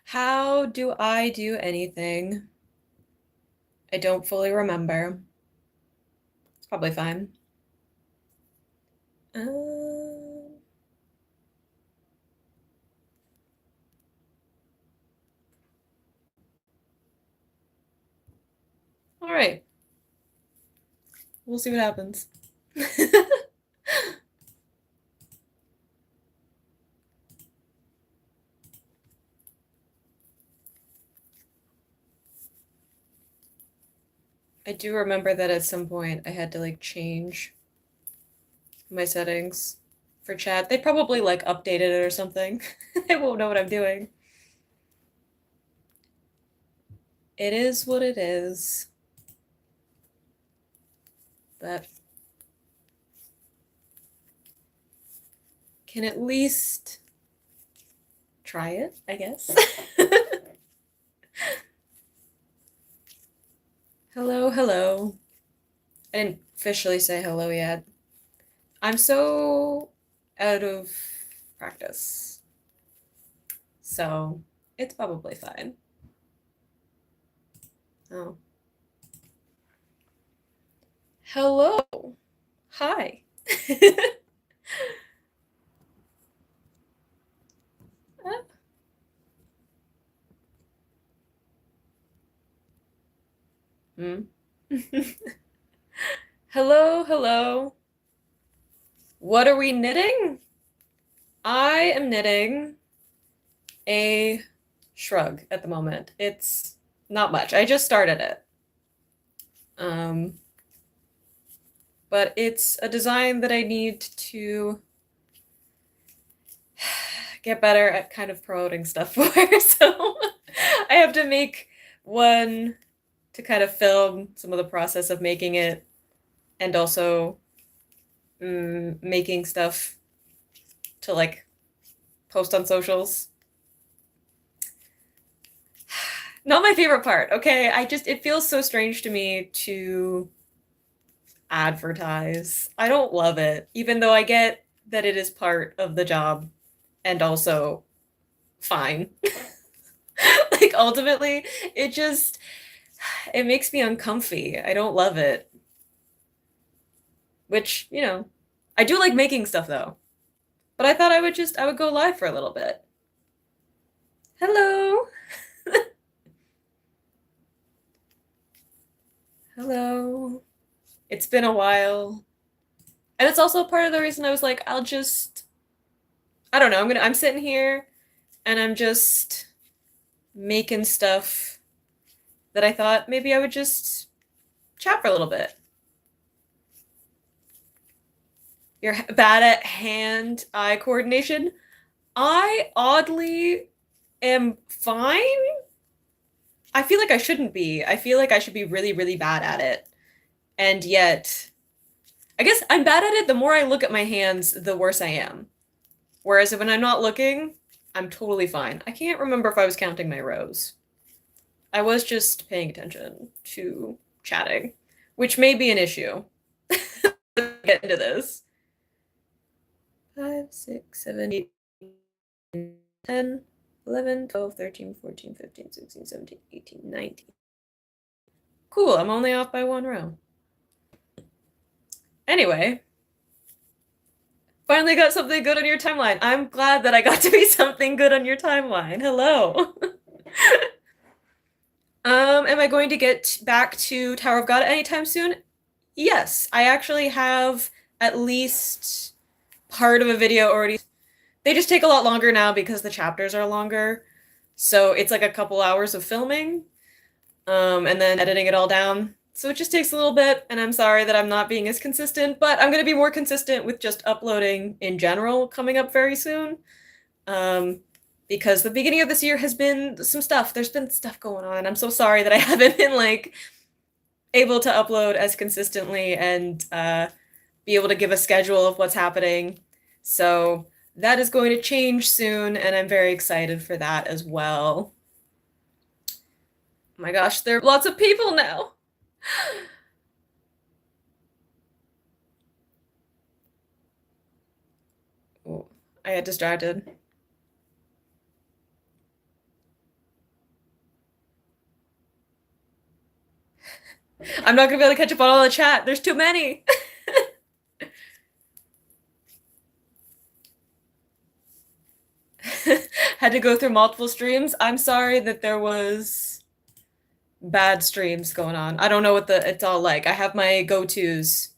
How do I do anything? I don't fully remember. It's probably fine. Um, all right. We'll see what happens. I do remember that at some point I had to like change my settings for chat. They probably like updated it or something. I won't know what I'm doing. It is what it is. But can at least try it, I guess. Hello, hello. I didn't officially say hello yet. I'm so out of practice. So it's probably fine. Oh. Hello. Hi. Hmm. Hello, hello. What are we knitting? I am knitting a shrug at the moment. It's not much. I just started it. Um, but it's a design that I need to get better at kind of promoting stuff for. So I have to make one to kind of film some of the process of making it and also making stuff to like post on socials. Not my favorite part, okay? It feels so strange to me to advertise. I don't love it, even though I get that it is part of the job and also fine. Like ultimately, it just it makes me uncomfy. I don't love it. Which, I do like making stuff though. But I thought I would go live for a little bit. Hello. Hello. It's been a while. And it's also part of the reason I was like, I don't know, I'm sitting here and I'm just making stuff that I thought maybe I would just chat for a little bit. You're bad at hand-eye coordination. I oddly am fine. I feel like I shouldn't be. I feel like I should be really, really bad at it. And yet, I guess I'm bad at it. The more I look at my hands, the worse I am. Whereas when I'm not looking, I'm totally fine. I can't remember if I was counting my rows. I was just paying attention to chatting, which may be an issue. Get into this. 5, 6, 7, 8, 10, 11, 12, 13, 14, 15, 16, 17, 18, 19. Cool, I'm only off by one row. Anyway, finally got something good on your timeline. I'm glad that I got to be something good on your timeline. Hello. Am I going to get back to Tower of God anytime soon? Yes, I actually have at least part of a video already. They just take a lot longer now because the chapters are longer. So it's like a couple hours of filming, and then editing it all down. So it just takes a little bit, and I'm sorry that I'm not being as consistent, but I'm going to be more consistent with just uploading in general coming up very soon. Um, because the beginning of this year has been some stuff. There's been stuff going on, and I'm so sorry that I haven't been like able to upload as consistently and be able to give a schedule of what's happening. So that is going to change soon, and I'm very excited for that as well. Oh my gosh, there are lots of people now. Oh, I got distracted. I'm not gonna be able to catch up on all the chat. There's too many. Had to go through multiple streams. I'm sorry that there was bad streams going on. I don't know what it's all like. I have my go-tos.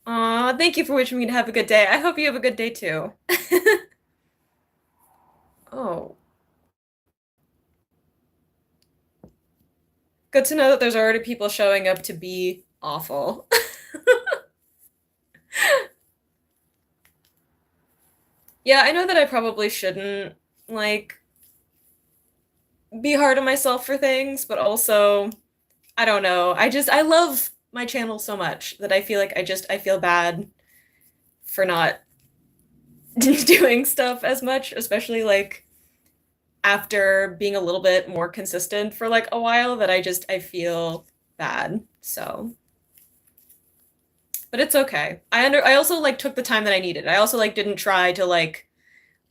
Aw, thank you for wishing me to have a good day. I hope you have a good day too. Oh, good to know that there's already people showing up to be awful. Yeah, I know that I probably shouldn't, like, be hard on myself for things, but also, I don't know. I love my channel so much that I feel like I feel bad for not doing stuff as much, especially like after being a little bit more consistent for like a while that I feel bad. So, but it's okay. I also like took the time that I needed. I also like didn't try to like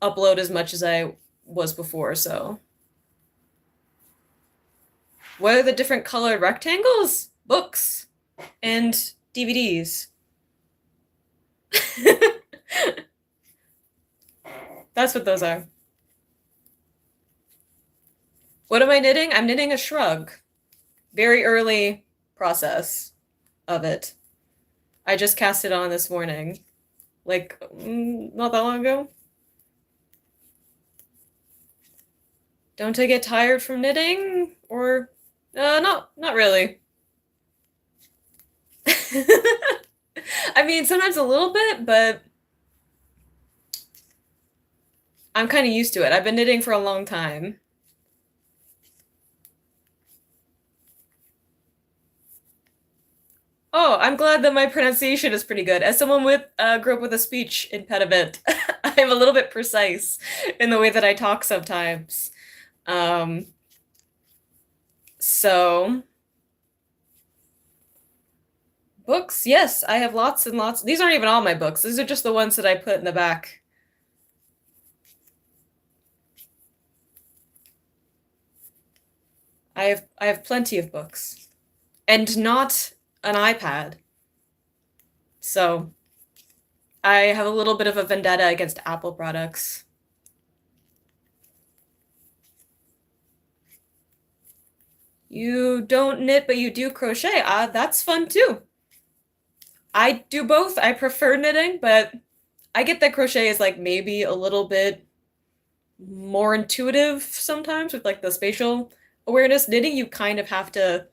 upload as much as I was before, so. What are the different colored rectangles? Books and DVDs. That's what those are. What am I knitting? I'm knitting a shrug. Very early process of it. I just cast it on this morning. Like, not that long ago. Don't I get tired from knitting? Or, not really. I mean, sometimes a little bit, but I'm kind of used to it. I've been knitting for a long time. Oh, I'm glad that my pronunciation is pretty good. As someone with grew up with a speech impediment, I'm a little bit precise in the way that I talk sometimes. Um, so books, yes, I have lots and lots. These aren't even all my books. These are just the ones that I put in the back. I have plenty of books. And not an iPad. So I have a little bit of a vendetta against Apple products. You don't knit, but you do crochet. That's fun too. I do both. I prefer knitting, but I get that crochet is like maybe a little bit more intuitive sometimes with like the spatial awareness. Knitting, you kind of have to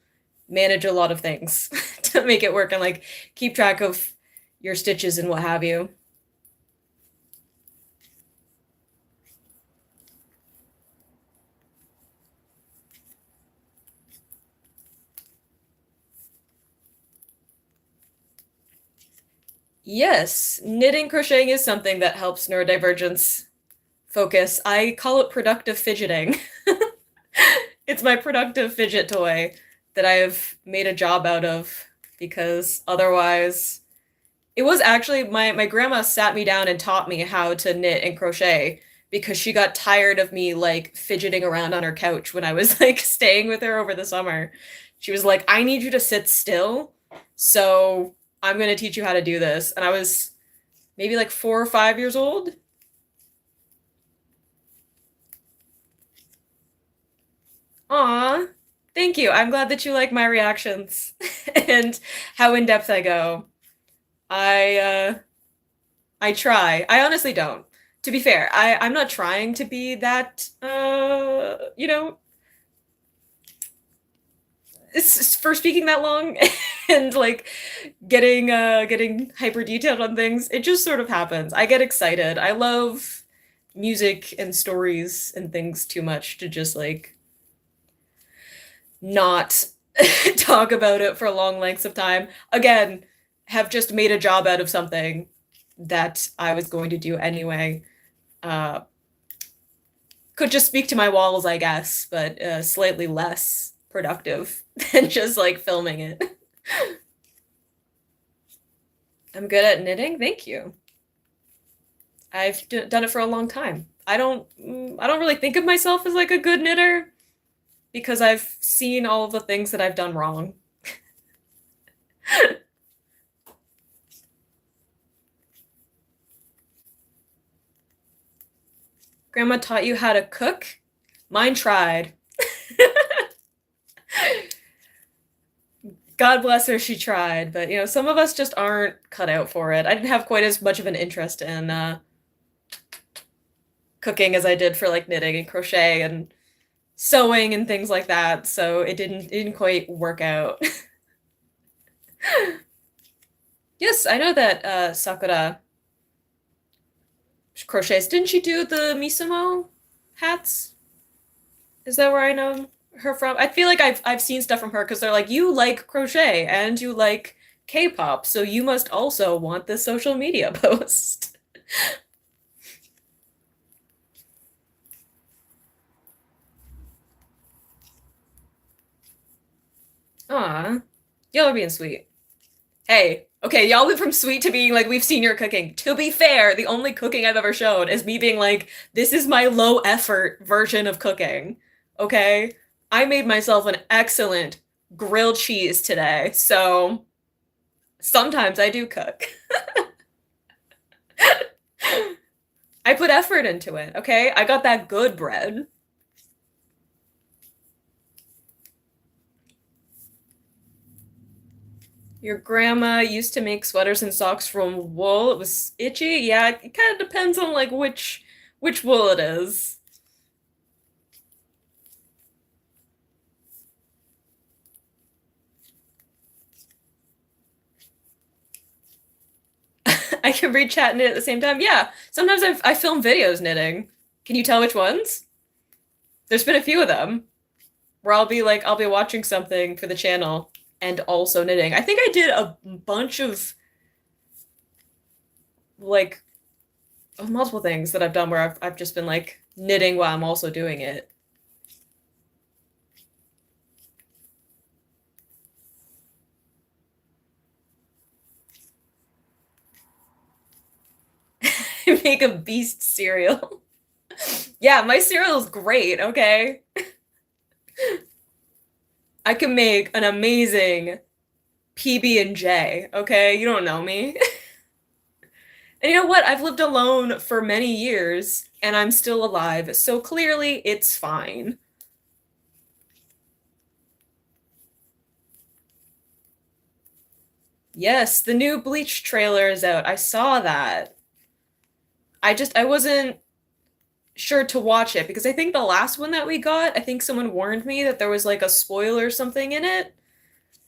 manage a lot of things to make it work and like keep track of your stitches and what have you. Yes, knitting crocheting is something that helps neurodivergence focus. I call it productive fidgeting. It's my productive fidget toy that I've made a job out of because otherwise it was actually my grandma sat me down and taught me how to knit and crochet because she got tired of me like fidgeting around on her couch when I was like staying with her over the summer. She was like, "I need you to sit still. So I'm going to teach you how to do this." And I was maybe like 4 or 5 years old. Aw, thank you. I'm glad that you like my reactions and how in depth I go. I I try. I honestly don't. To be fair, I'm not trying to be that for speaking that long and like getting hyper detailed on things. It just sort of happens. I get excited. I love music and stories and things too much to just like not talk about it for long lengths of time. Again, have just made a job out of something that I was going to do anyway. Uh, could just speak to my walls, I guess, but slightly less productive than just like filming it. I'm good at knitting. Thank you. I've done it for a long time. I don't really think of myself as like a good knitter because I've seen all of the things that I've done wrong. Grandma taught you how to cook? Mine tried. God bless her, she tried, but some of us just aren't cut out for it. I didn't have quite as much of an interest in cooking as I did for like knitting and crochet and sewing and things like that, so it didn't quite work out. Yes, I know that Sakura crochets. Didn't she do the Misamo hats? Is that where I know her from? I feel like I've seen stuff from her because they're like, you like crochet and you like K-pop, so you must also want this social media post. Aw, y'all are being sweet. Hey, okay, y'all went from sweet to being like, we've seen your cooking. To be fair, the only cooking I've ever shown is me being like, this is my low effort version of cooking. Okay? I made myself an excellent grilled cheese today, so sometimes I do cook. I put effort into it, okay? I got that good bread. Your grandma used to make sweaters and socks from wool. It was itchy. Yeah, it kind of depends on like which wool it is. I can read chat and knit at the same time. Yeah, sometimes I film videos knitting. Can you tell which ones? There's been a few of them where I'll be watching something for the channel and also knitting. I think I did a bunch of like multiple things that I've done where I've just been like knitting while I'm also doing it. Make a beast cereal. Yeah, my cereal is great, okay? I can make an amazing PB&J, okay? You don't know me. And you know what? I've lived alone for many years and I'm still alive, so clearly it's fine. Yes, the new Bleach trailer is out. I saw that. I wasn't sure to watch it because I think the last one that we got, I think someone warned me that there was like a spoiler or something in it.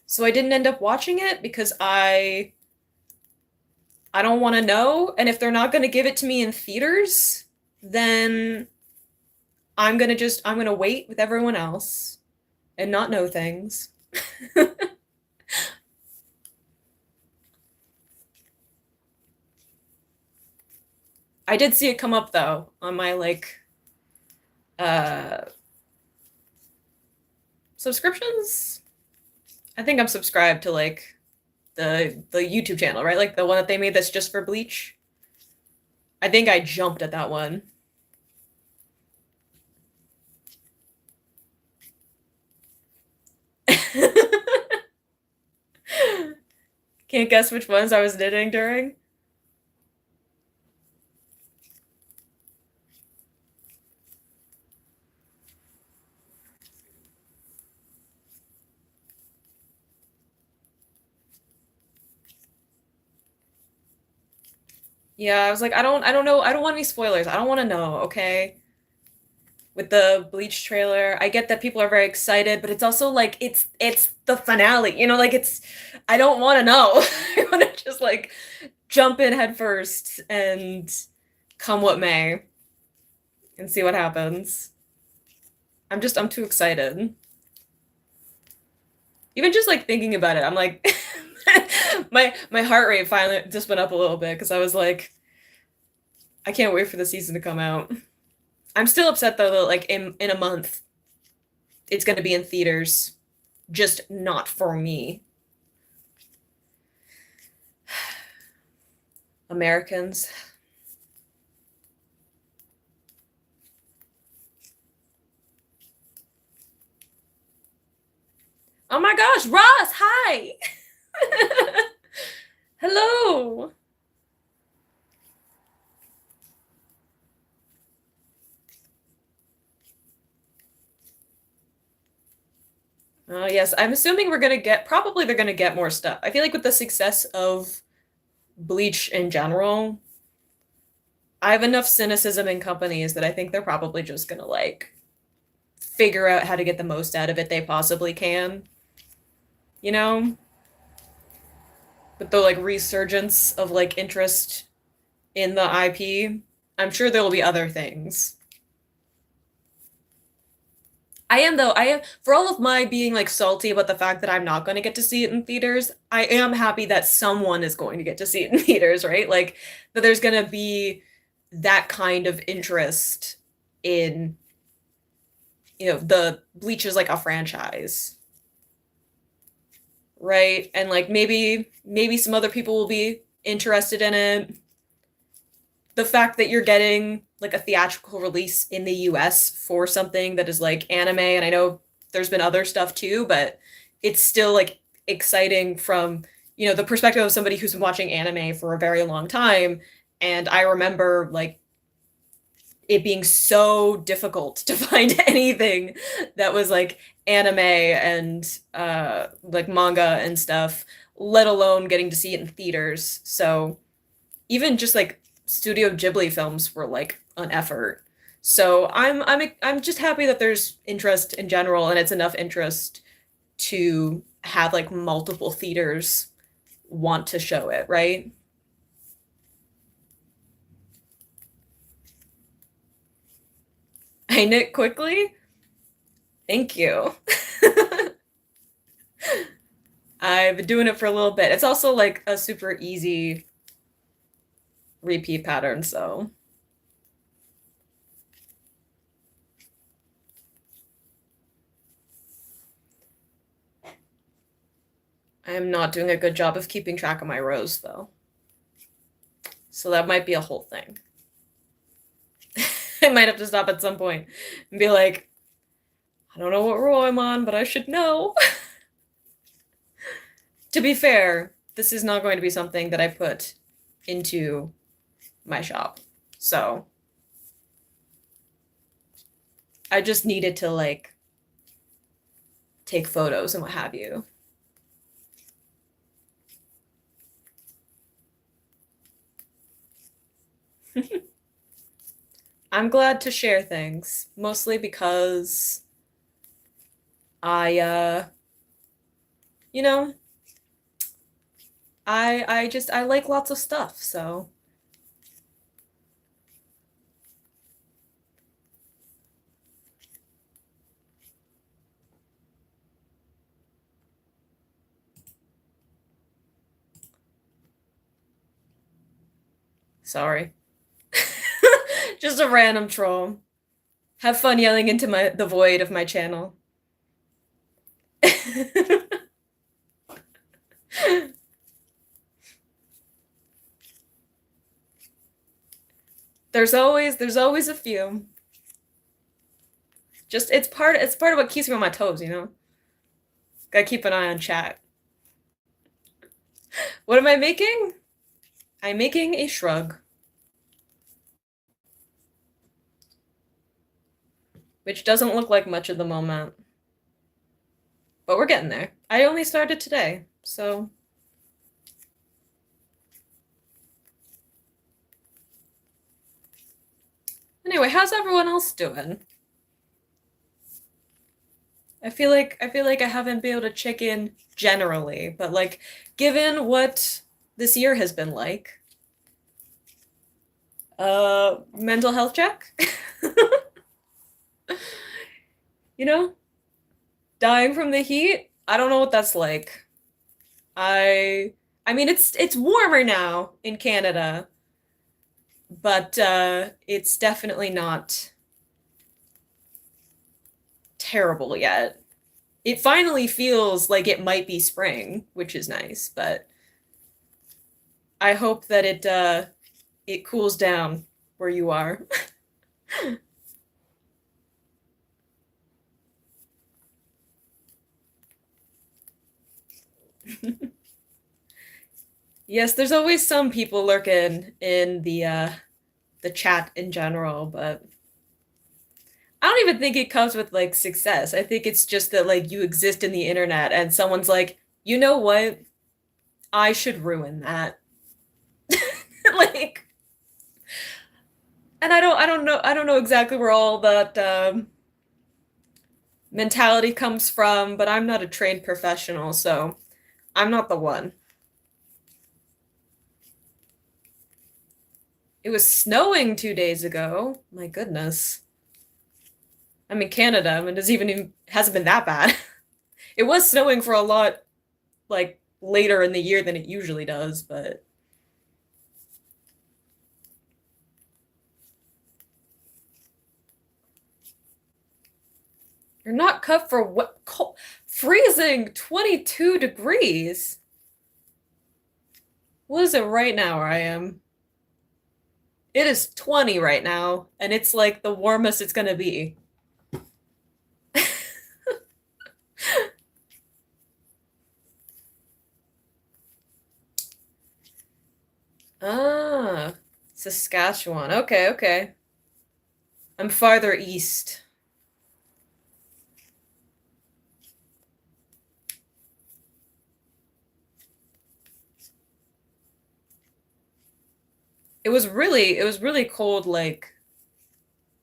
So I didn't end up watching it because I don't want to know, and if they're not going to give it to me in theaters, then I'm going to wait with everyone else and not know things. I did see it come up though on my like uh subscriptions. I think I'm subscribed to like the YouTube channel, right? Like the one that they made that's just for Bleach. I think I jumped at that one. Can't guess which ones I was knitting during. Yeah, I was like, I don't know, I don't want any spoilers. I don't want to know, okay? With the Bleach trailer, I get that people are very excited, but it's also like it's the finale, like I don't want to know. I want to just like jump in head first and come what may and see what happens. I'm too excited. Even just like thinking about it, I'm like my heart rate finally just went up a little bit because I was like, I can't wait for the season to come out. I'm still upset though that like in a month it's gonna be in theaters, just not for me. Americans. Oh my gosh, Ross, hi. Hello. Yes, I'm assuming we're gonna get, probably they're gonna get more stuff. I feel like with the success of Bleach in general, I have enough cynicism in companies that I think they're probably just gonna like figure out how to get the most out of it they possibly can, you know? With the like resurgence of like interest in the IP, I'm sure there will be other things. I am though. I am for all of my being like salty about the fact that I'm not going to get to see it in theaters. I am happy that someone is going to get to see it in theaters, right? Like that there's going to be that kind of interest in, the Bleach is like a franchise, right? And like maybe some other people will be interested in it. The fact that you're getting like a theatrical release in the US for something that is like anime, and I know there's been other stuff too, but it's still like exciting from, the perspective of somebody who's been watching anime for a very long time. And I remember like it being so difficult to find anything that was like anime and like manga and stuff, let alone getting to see it in theaters. So even just like Studio Ghibli films were like an effort. So I'm just happy that there's interest in general and it's enough interest to have like multiple theaters want to show it, right? I knit quickly. Thank you. I've been doing it for a little bit. It's also like a super easy repeat pattern, so I am not doing a good job of keeping track of my rows though. So that might be a whole thing. I might have to stop at some point and be like, I don't know what row I'm on, but I should know. To be fair, this is not going to be something that I put into my shop. So I just needed to like take photos and what have you. I'm glad to share things, mostly because I you know, I like lots of stuff, so sorry. Just a random troll. Have fun yelling into the void of my channel. There's always a few. Just it's part of what keeps me on my toes. Gotta keep an eye on chat. What am I making? I'm making a shrug, which doesn't look like much at the moment. But we're getting there. I only started today, so anyway, how's everyone else doing? I feel like I haven't been able to check in generally, but like given what this year has been like, mental health check. You know, dying from the heat. I don't know what that's like. I I mean it's warmer now in Canada, but it's definitely not terrible yet. It finally feels like it might be spring, which is nice, but I hope that it cools down where you are. Yes, there's always some people lurking in the chat in general, but I don't even think it comes with like success. I think it's just that like you exist in the internet and someone's like, "You know what? I should ruin that." Like, and I don't know exactly where all that mentality comes from, but I'm not a trained professional, so I'm not the one. It was snowing 2 days ago. My goodness. I'm in Canada, and it hasn't been that bad. It was snowing for a lot like later in the year than it usually does, but you're not cut for what freezing 22 degrees. What is it right now where I am? It is 20 right now, and it's like the warmest it's gonna be. Ah, Saskatchewan. Okay, okay. I'm farther east. It was really cold like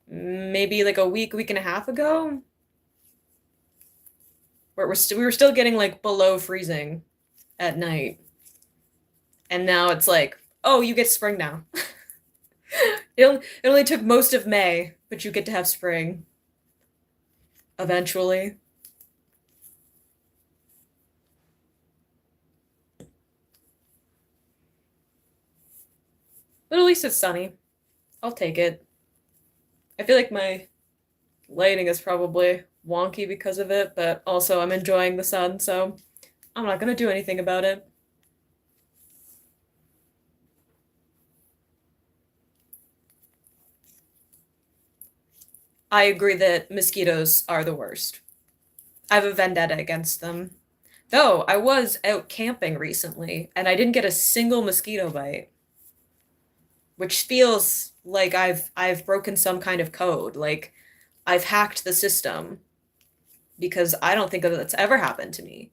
maybe like a week and a half ago, where we were still getting like below freezing at night. And now it's like, "Oh, you get spring now." It only took most of May, but you get to have spring eventually. But at least it's sunny. I'll take it. I feel like my lighting is probably wonky because of it, but also I'm enjoying the sun, so I'm not gonna do anything about it. I agree that mosquitoes are the worst. I have a vendetta against them. Though I was out camping recently and I didn't get a single mosquito bite, which feels like I've broken some kind of code, like I've hacked the system because I don't think that's ever happened to me.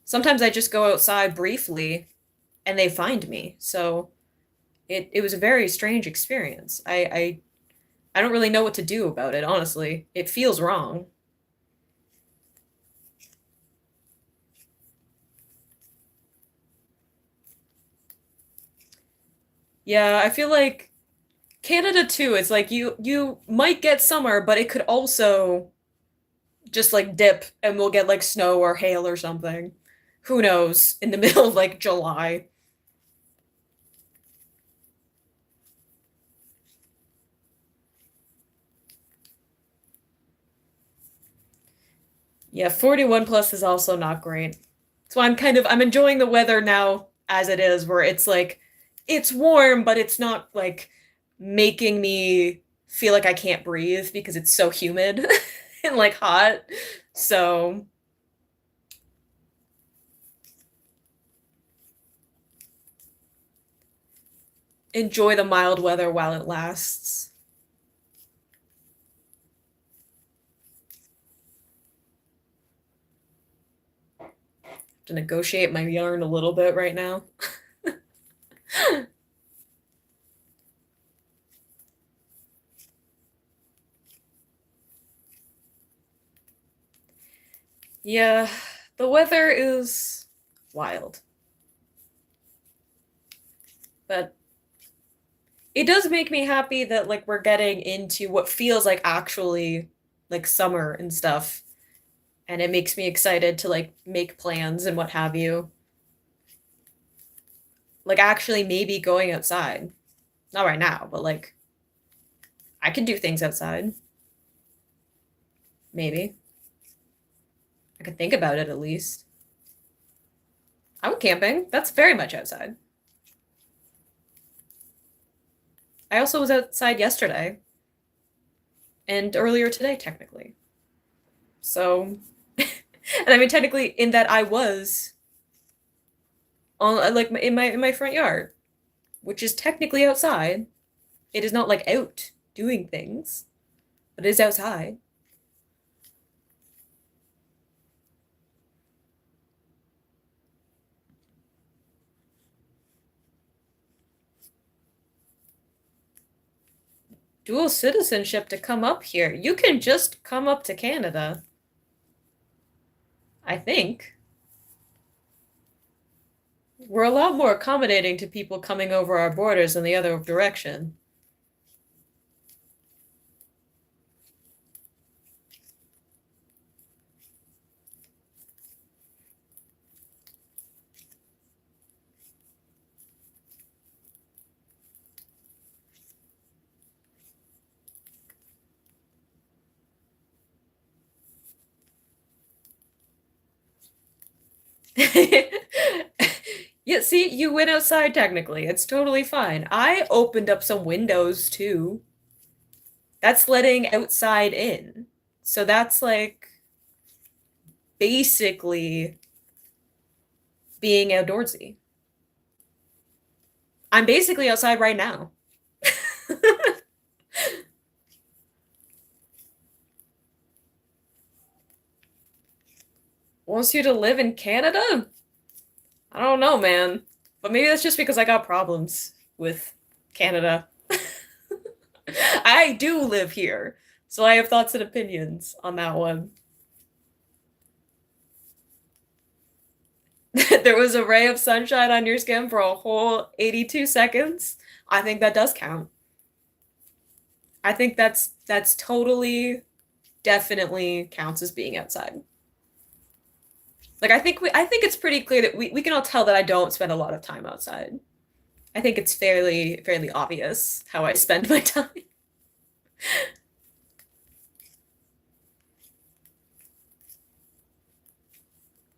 Sometimes I just go outside briefly and they find me. So it was a very strange experience. I don't really know what to do about it, honestly. It feels wrong. Yeah, I feel like Canada too, it's like you might get summer, but it could also just like dip and we'll get like snow or hail or something. Who knows? In the middle of like July. Yeah, 41 plus is also not great. So I'm enjoying the weather now as it is, where it's like it's warm, but it's not like making me feel like I can't breathe because it's so humid and like hot. So enjoy the mild weather while it lasts. To negotiate my yarn a little bit right now. Yeah, the weather is wild, but it does make me happy that like we're getting into what feels like actually like summer and stuff, and it makes me excited to like make plans and what have you. Like actually maybe going outside. Not right now, but like I can do things outside. Maybe. I could think about it at least. I went camping. That's very much outside. I also was outside yesterday and earlier today, technically. So, and I mean, technically, in that I was on like in my front yard, which is technically outside. It is not like out doing things, but it is outside. Dual citizenship to come up here. You can just come up to Canada, I think. We're a lot more accommodating to people coming over our borders than the other direction. Yeah, see, you went outside technically. It's totally fine. I opened up some windows too. That's letting outside in. So that's like basically being outdoorsy. I'm basically outside right now. Wants you to live in Canada? I don't know, man. But maybe that's just because I got problems with Canada. I do live here, so I have thoughts and opinions on that one. There was a ray of sunshine on your skin for a whole 82 seconds. I think that does count. I think that's totally definitely counts as being outside. Like I think it's pretty clear that we can all tell that I don't spend a lot of time outside. I think it's fairly obvious how I spend my time.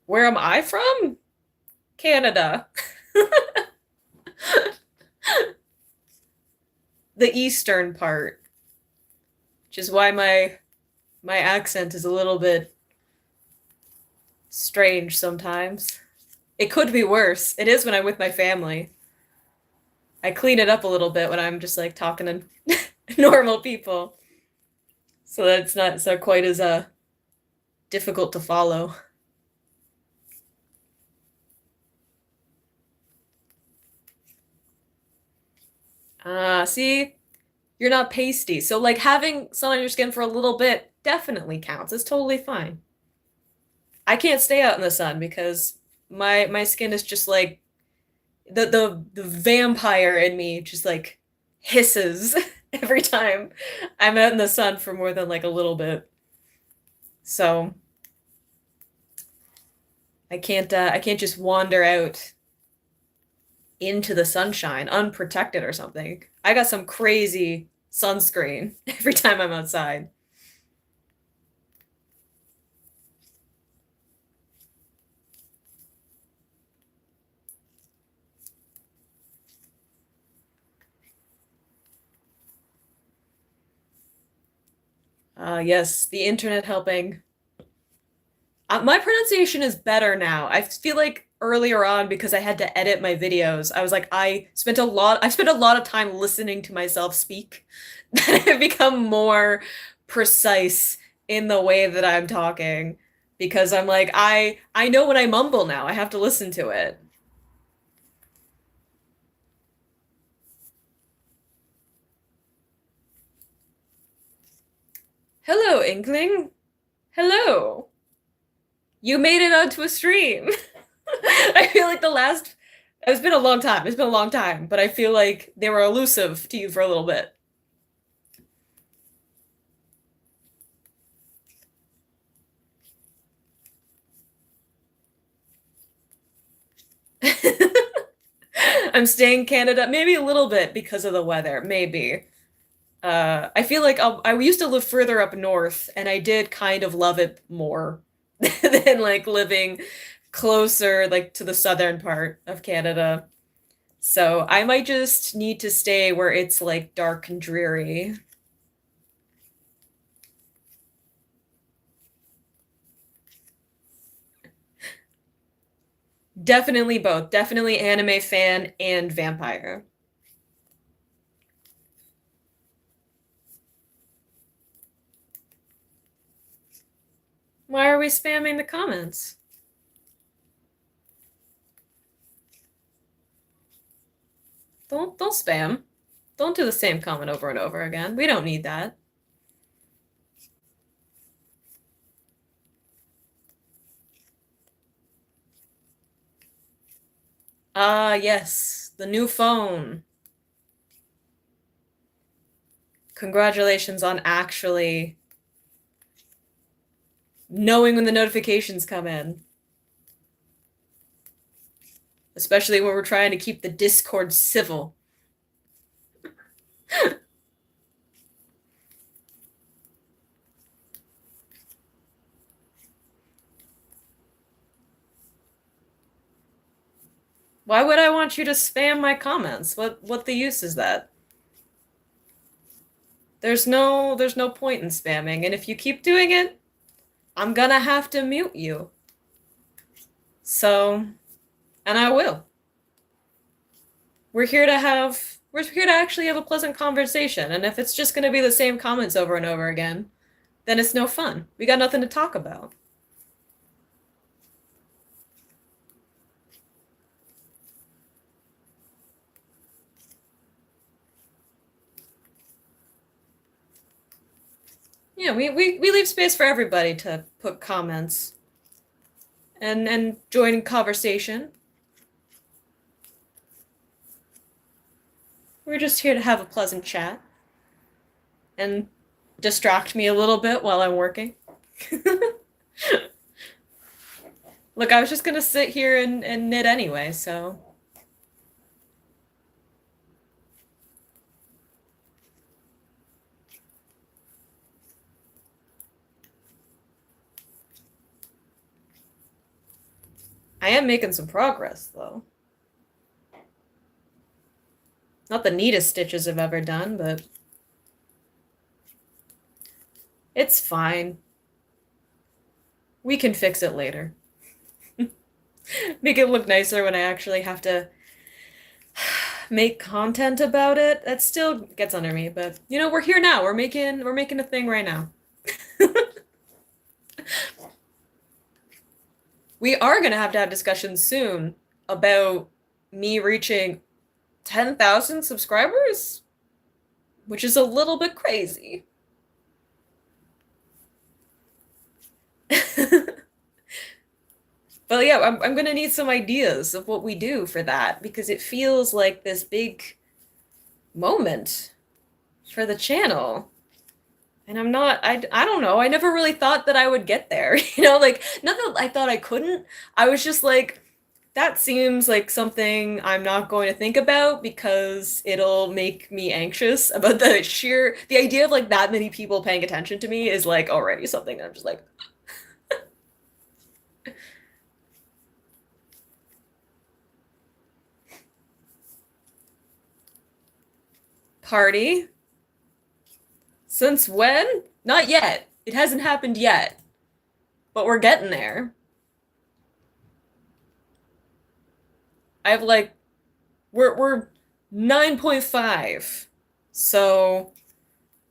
Where am I from? Canada. The eastern part, which is why my accent is a little bit strange sometimes. It could be worse. It is when I'm with my family. I clean it up a little bit when I'm just like talking to normal people, so that it's not so quite as difficult to follow. See, you're not pasty, so like having sun on your skin for a little bit definitely counts. It's totally fine. I can't stay out in the sun because my skin is just like the vampire in me just like hisses every time I'm out in the sun for more than like a little bit. So I can't just wander out into the sunshine unprotected or something. I got some crazy sunscreen every time I'm outside. Yes, the internet helping. My pronunciation is better now. I feel like earlier on because I had to edit my videos, I was like I spent a lot of time listening to myself speak. That I've become more precise in the way that I'm talking because I'm like I know when I mumble now. I have to listen to it. Hello, Inkling. Hello. You made it onto a stream. I feel like the last it's been a long time. It's been a long time, but I feel like they were elusive to you for a little bit. I'm staying Canada, maybe a little bit because of the weather, maybe. I feel like I used to live further up north, and I did kind of love it more than like living closer, like to the southern part of Canada. So I might just need to stay where it's like dark and dreary. Definitely both. Definitely anime fan and vampire. Why are we spamming the comments? Don't spam. Don't do the same comment over and over again. We don't need that. Ah, yes, the new phone. Congratulations on actually knowing when the notifications come in. Especially when we're trying to keep the Discord civil. Why would I want you to spam my comments? What the use is that? There's no point in spamming, and if you keep doing it, I'm gonna have to mute you. So, and I will. We're here to actually have a pleasant conversation, and if it's just gonna be the same comments over and over again, then it's no fun. We got nothing to talk about. Yeah, we leave space for everybody to put comments and join in conversation. We're just here to have a pleasant chat and distract me a little bit while I'm working. Look, I was just gonna sit here and knit anyway, so. I am making some progress, though. Not the neatest stitches I've ever done, but it's fine. We can fix it later. Make it look nicer when I actually have to make content about it. That still gets under me, but you know, we're here now. We're making a thing right now. We are gonna have to have discussions soon about me reaching 10,000 subscribers, which is a little bit crazy. But yeah, I'm gonna need some ideas of what we do for that because it feels like this big moment for the channel. And I don't know, I never really thought that I would get there. Like, not that I thought I couldn't. I was just like, that seems like something I'm not going to think about because it'll make me anxious about the idea of like that many people paying attention to me is like already something that I'm just like, party? Since when? Not yet. It hasn't happened yet. But we're getting there. I've like we're 9.5. So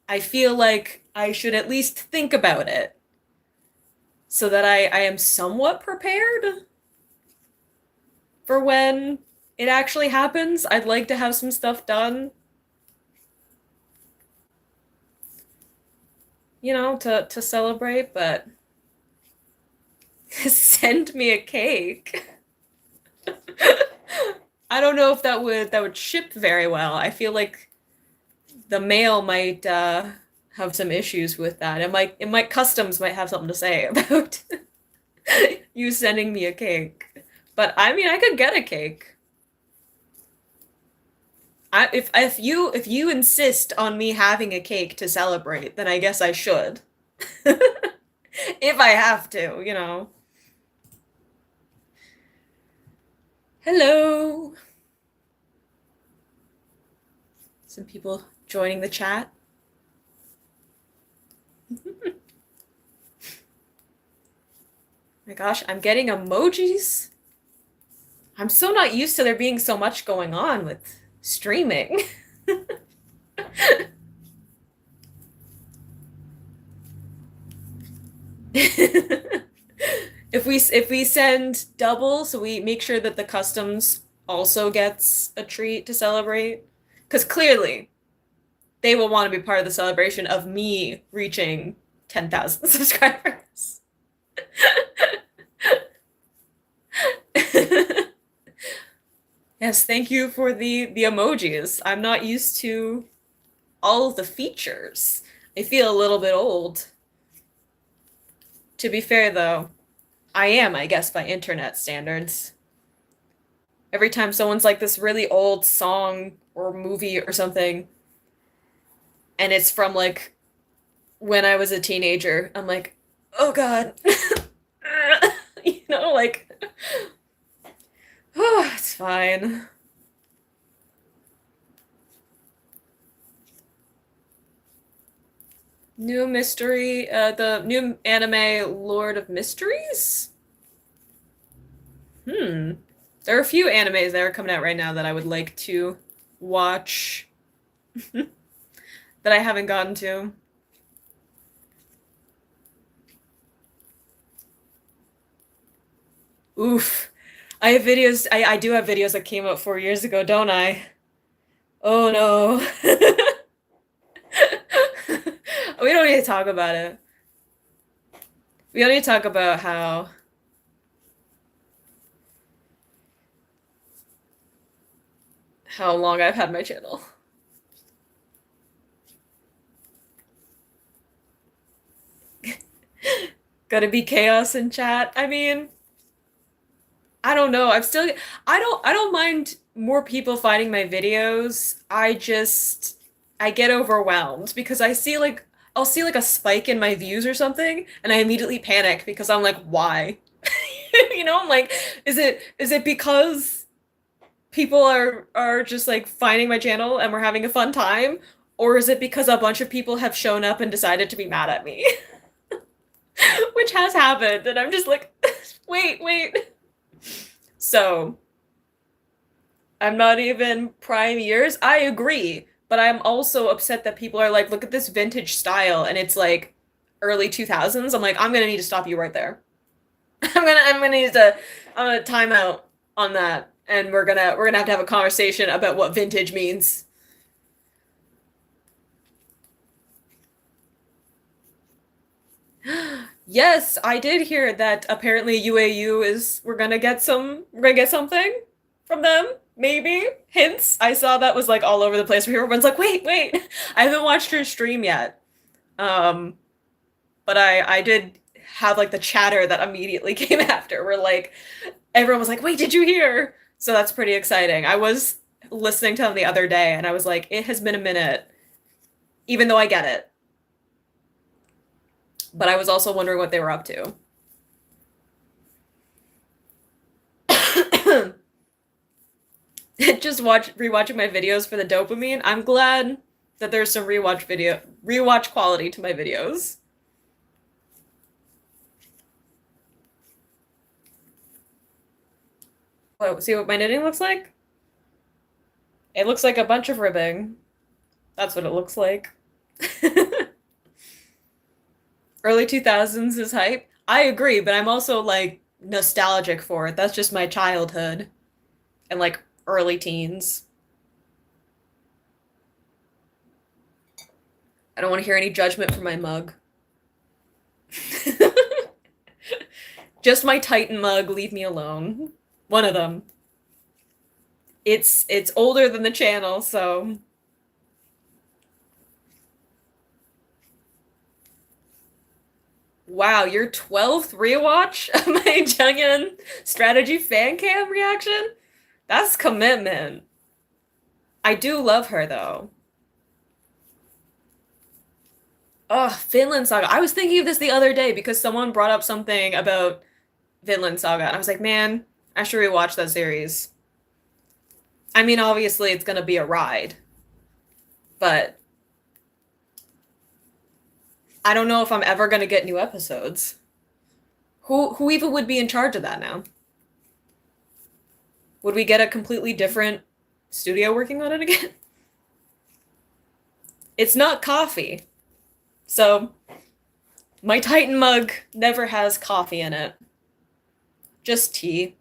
I feel like I should at least think about it so that I am somewhat prepared for when it actually happens. I'd like to have some stuff done, to celebrate, but send me a cake. I don't know if that would ship very well. I feel like the mail might have some issues with that. It might customs might have something to say about you sending me a cake. But I mean, I could get a cake. If you insist on me having a cake to celebrate, then I guess I should. If I have to. Hello. Some people joining the chat. My gosh, I'm getting emojis. I'm so not used to there being so much going on with streaming. If we send double, so we make sure that the customs also gets a treat to celebrate, because clearly they will want to be part of the celebration of me reaching 10,000 subscribers. Yes, thank you for the emojis. I'm not used to all of the features. I feel a little bit old. To be fair, though, I am, I guess, by internet standards. Every time someone's like this really old song or movie or something, and it's from like when I was a teenager, I'm like, oh God. Like, oh, it's fine. New mystery, the new anime Lord of Mysteries? Hmm. There are a few animes that are coming out right now that I would like to watch that I haven't gotten to. Oof. I do have videos that came out 4 years ago, don't I? Oh no. We don't need to talk about it. We don't need to talk about how long I've had my channel. Gotta be chaos in chat. I mean, I don't know. I don't mind more people finding my videos. I get overwhelmed because I'll see like a spike in my views or something and I immediately panic because I'm like, why? I'm like, is it because people are just like finding my channel and we're having a fun time? Or is it because a bunch of people have shown up and decided to be mad at me? Which has happened, and I'm just like, wait. So, I'm not even prime years. I agree, but I'm also upset that people are like, look at this vintage style, and it's like early 2000s. I'm like, I'm gonna need to stop you right there. I'm gonna need to I'm gonna time out on that, and we're gonna have to have a conversation about what vintage means. Yes, I did hear that apparently UAU is we're gonna get something from them. Maybe hints. I saw that was like all over the place where everyone's like, wait. I haven't watched her stream yet. Um, but I did have like the chatter that immediately came after where like everyone was like, wait, did you hear? So that's pretty exciting. I was listening to them the other day and I was like, it has been a minute, even though I get it. But I was also wondering what they were up to. Just rewatching my videos for the dopamine. I'm glad that there's some rewatch quality to my videos. See what my knitting looks like? It looks like a bunch of ribbing. That's what it looks like. Early 2000s is hype. I agree, but I'm also like nostalgic for it. That's just my childhood and like early teens. I don't want to hear any judgment from my mug. Just my Titan mug, leave me alone. One of them. It's older than the channel, so wow, your 12th rewatch of my Jungin strategy fan cam reaction? That's commitment. I do love her though. Oh, Vinland Saga. I was thinking of this the other day because someone brought up something about Vinland Saga, and I was like, man, I should rewatch that series. I mean, obviously it's gonna be a ride, but I don't know if I'm ever gonna get new episodes. Who even would be in charge of that now? Would we get a completely different studio working on it again? It's not coffee. So, my Titan mug never has coffee in it. Just tea.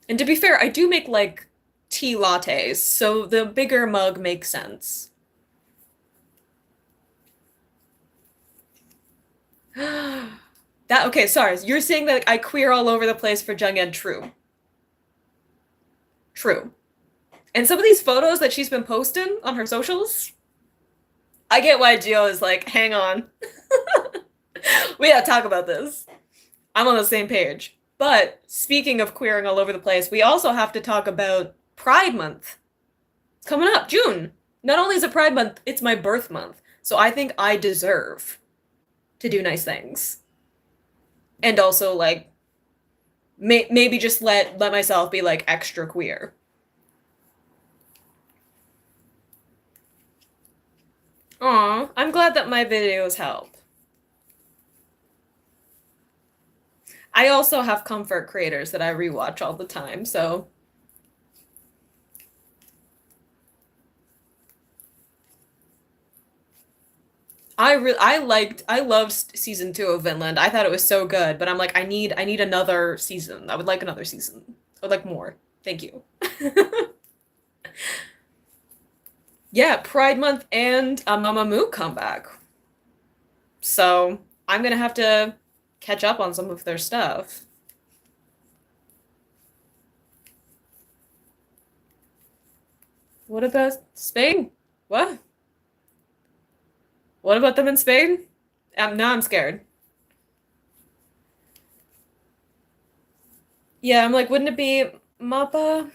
And to be fair, I do make like tea lattes, so the bigger mug makes sense. That okay, sorry. You're saying that I queer all over the place for Jungyeon. True. True. And some of these photos that she's been posting on her socials, I get why Gio is like, hang on. We gotta talk about this. I'm on the same page. But speaking of queering all over the place, we also have to talk about Pride Month. It's coming up, June. Not only is it Pride Month, it's my birth month. So I think I deserve to do nice things. And also like maybe just let myself be like extra queer. Aw, I'm glad that my videos help. I also have comfort creators that I rewatch all the time, so I loved season 2 of Vinland. I thought it was so good, but I'm like I need another season. I would like another season. I would like more. Thank you. Yeah, Pride Month and a Mamamoo comeback. So I'm gonna have to catch up on some of their stuff. What about Spain? What? What about them in Spain? Now I'm scared. Yeah, I'm like, wouldn't it be Mappa?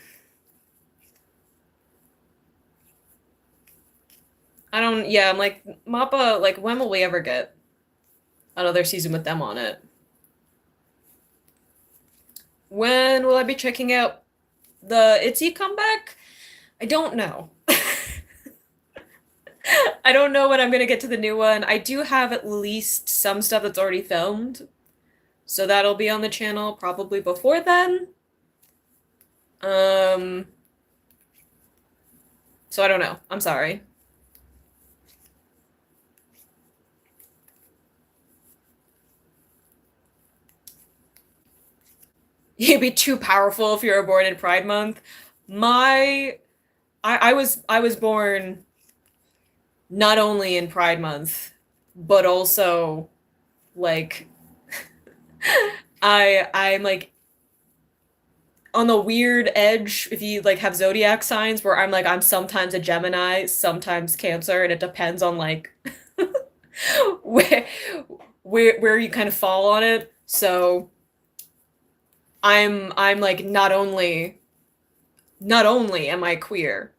I don't, yeah, I'm like, Mappa, like, when will we ever get another season with them on it? When will I be checking out the ITZY comeback? I don't know. I don't know when I'm gonna get to the new one. I do have at least some stuff that's already filmed, so that'll be on the channel probably before then. Um, so I don't know. I'm sorry. You'd be too powerful if you were born in Pride Month. My I was born not only in Pride Month, but also like I'm like on the weird edge if you like have zodiac signs where I'm like I'm sometimes a Gemini, sometimes Cancer, and it depends on like where where you kind of fall on it. So I'm like not only am I queer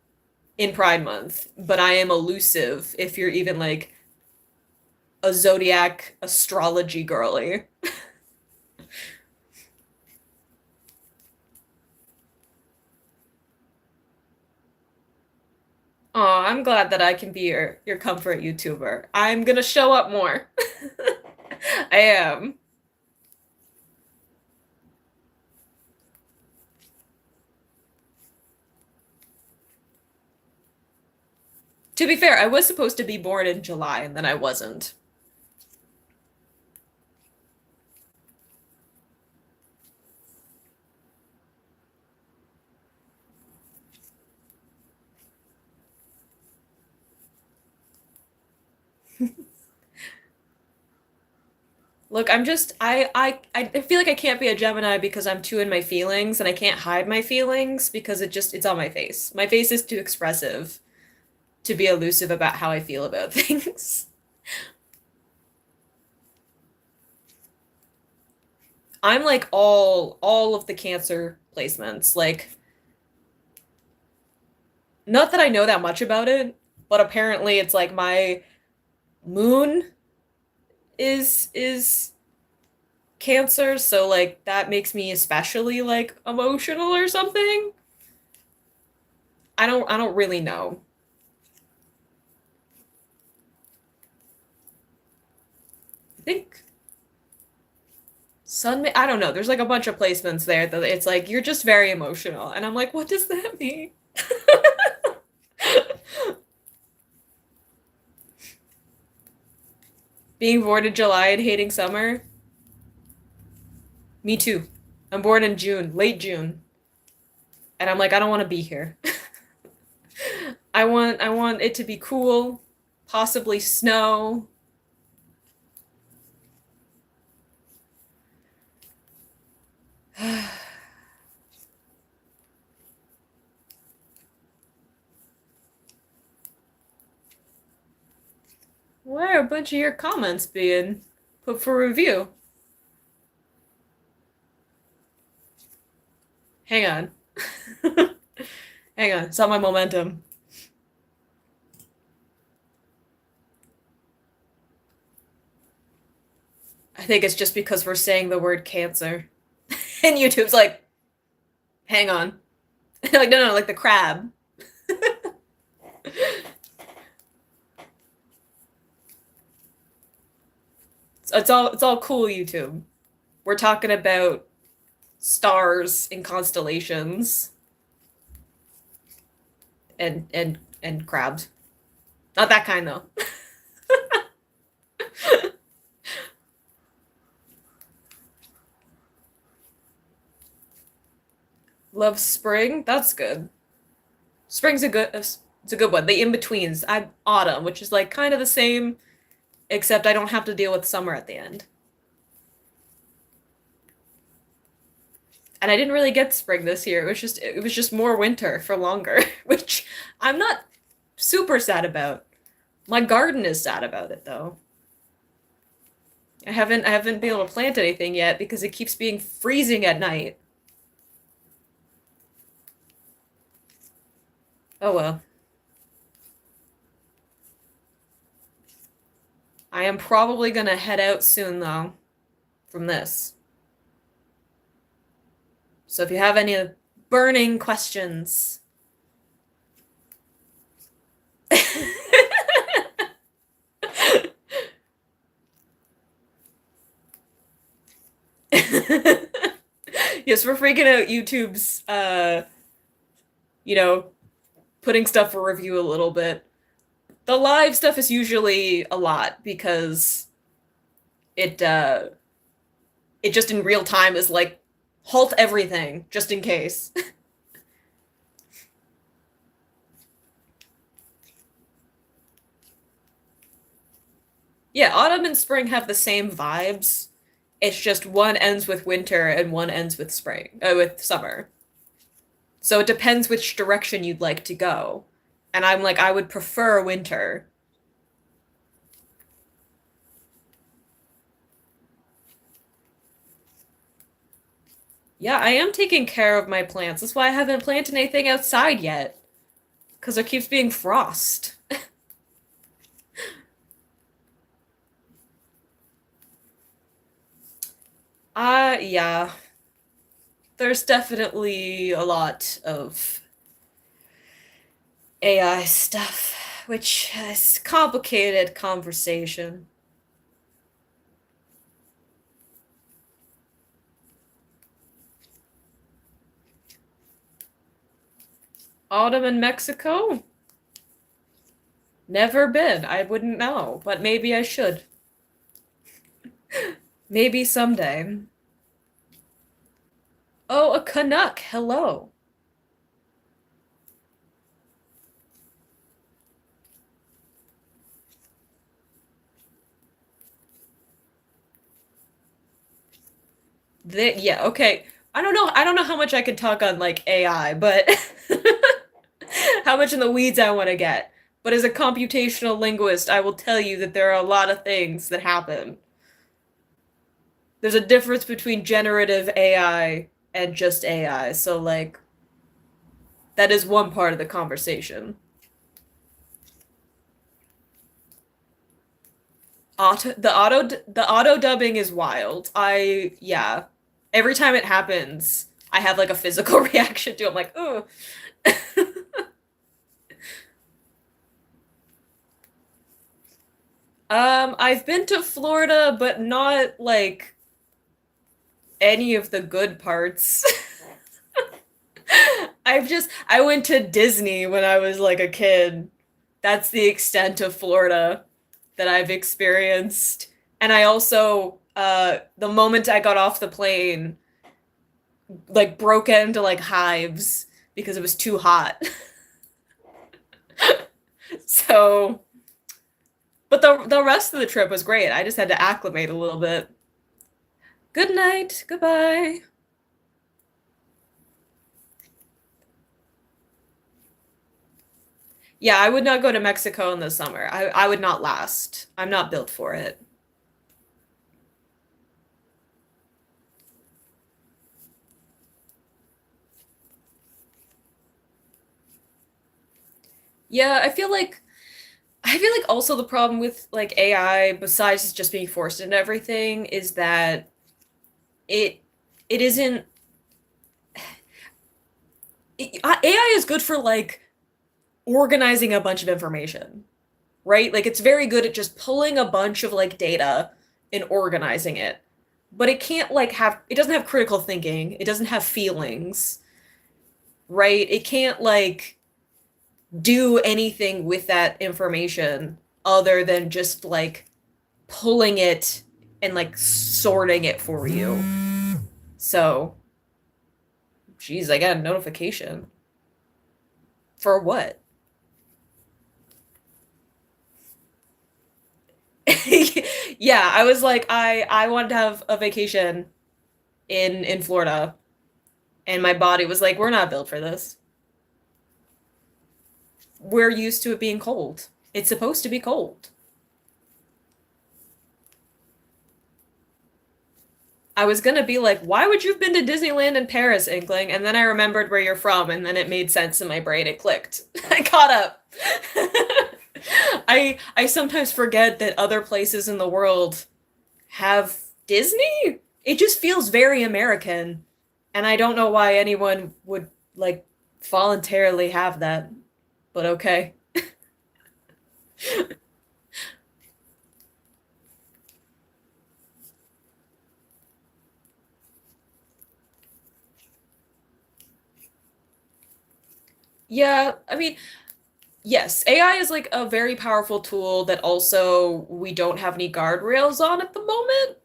in Pride Month, but I am elusive if you're even like a zodiac astrology girly. Oh, I'm glad that I can be your comfort YouTuber. I'm gonna show up more. I am. To be fair, I was supposed to be born in July and then I wasn't. Look, I'm just I feel like I can't be a Gemini because I'm too in my feelings and I can't hide my feelings because it's on my face. My face is too expressive to be elusive about how I feel about things. I'm like all of the Cancer placements. Like not that I know that much about it, but apparently it's like my moon is Cancer, so like that makes me especially like emotional or something. I don't really know. I think I don't know. There's like a bunch of placements there that it's like you're just very emotional. And I'm like, what does that mean? Being born in July and hating summer? Me too. I'm born in June, late June. And I'm like, I don't want to be here. I want it to be cool, possibly snow. Why are a bunch of your comments being put for review? Hang on. Hang on. It's on my momentum. I think it's just because we're saying the word cancer. And YouTube's like, hang on. Like, no, like the crab. It's all cool, YouTube. We're talking about stars and constellations and crabs. Not that kind though. Love spring. That's good. Spring's a good. It's a good one. The in betweens. I autumn, which is like kind of the same, except I don't have to deal with summer at the end. And I didn't really get spring this year. It was just more winter for longer, which I'm not super sad about. My garden is sad about it though. I haven't been able to plant anything yet because it keeps being freezing at night. Oh well. I am probably gonna head out soon though from this. So if you have any burning questions, yes, we're freaking out YouTube's you know, putting stuff for review a little bit. The live stuff is usually a lot because it it just in real time is like halt everything just in case. Yeah, autumn and spring have the same vibes. It's just one ends with winter and one ends with with summer. So it depends which direction you'd like to go. And I'm like, I would prefer winter. Yeah, I am taking care of my plants. That's why I haven't planted anything outside yet. Because there keeps being frost. Yeah. There's definitely a lot of AI stuff, which is complicated conversation. Autumn in Mexico? Never been. I wouldn't know, but maybe I should. Maybe someday. Oh, a Canuck. Hello. Yeah, okay. I don't know how much I can talk on like AI, but how much in the weeds I want to get. But as a computational linguist, I will tell you that there are a lot of things that happen. There's a difference between generative AI and just AI. So like that is one part of the conversation. The auto dubbing is wild. Yeah. Every time it happens, I have like a physical reaction to it. I'm like, oh. I've been to Florida, but not like any of the good parts. I went to Disney when I was like a kid. That's the extent of Florida that I've experienced. And I also the moment I got off the plane, like broke into like hives because it was too hot. So, but the rest of the trip was great. I just had to acclimate a little bit. Good night. Goodbye. Yeah, I would not go to Mexico in the summer. I would not last. I'm not built for it. Yeah, I feel like also the problem with like AI, besides just being forced into everything, is that it it isn't AI is good for like organizing a bunch of information, right? Like it's very good at just pulling a bunch of like data and organizing it. But it can't like have it doesn't have critical thinking. It doesn't have feelings, right? It can't like do anything with that information other than just like pulling it and like sorting it for you. So, geez, I got a notification. For what? Yeah, I was like, I wanted to have a vacation in Florida, and my body was like, we're not built for this. We're used to it being cold. It's supposed to be cold. I was gonna be like, why would you have been to Disneyland in Paris, Inkling? And then I remembered where you're from, and then it made sense in my brain. It clicked. I caught up. I sometimes forget that other places in the world have Disney. It just feels very American, and I don't know why anyone would like voluntarily have that, but okay. Yeah, I mean, yes, AI is like a very powerful tool that also we don't have any guardrails on at the moment,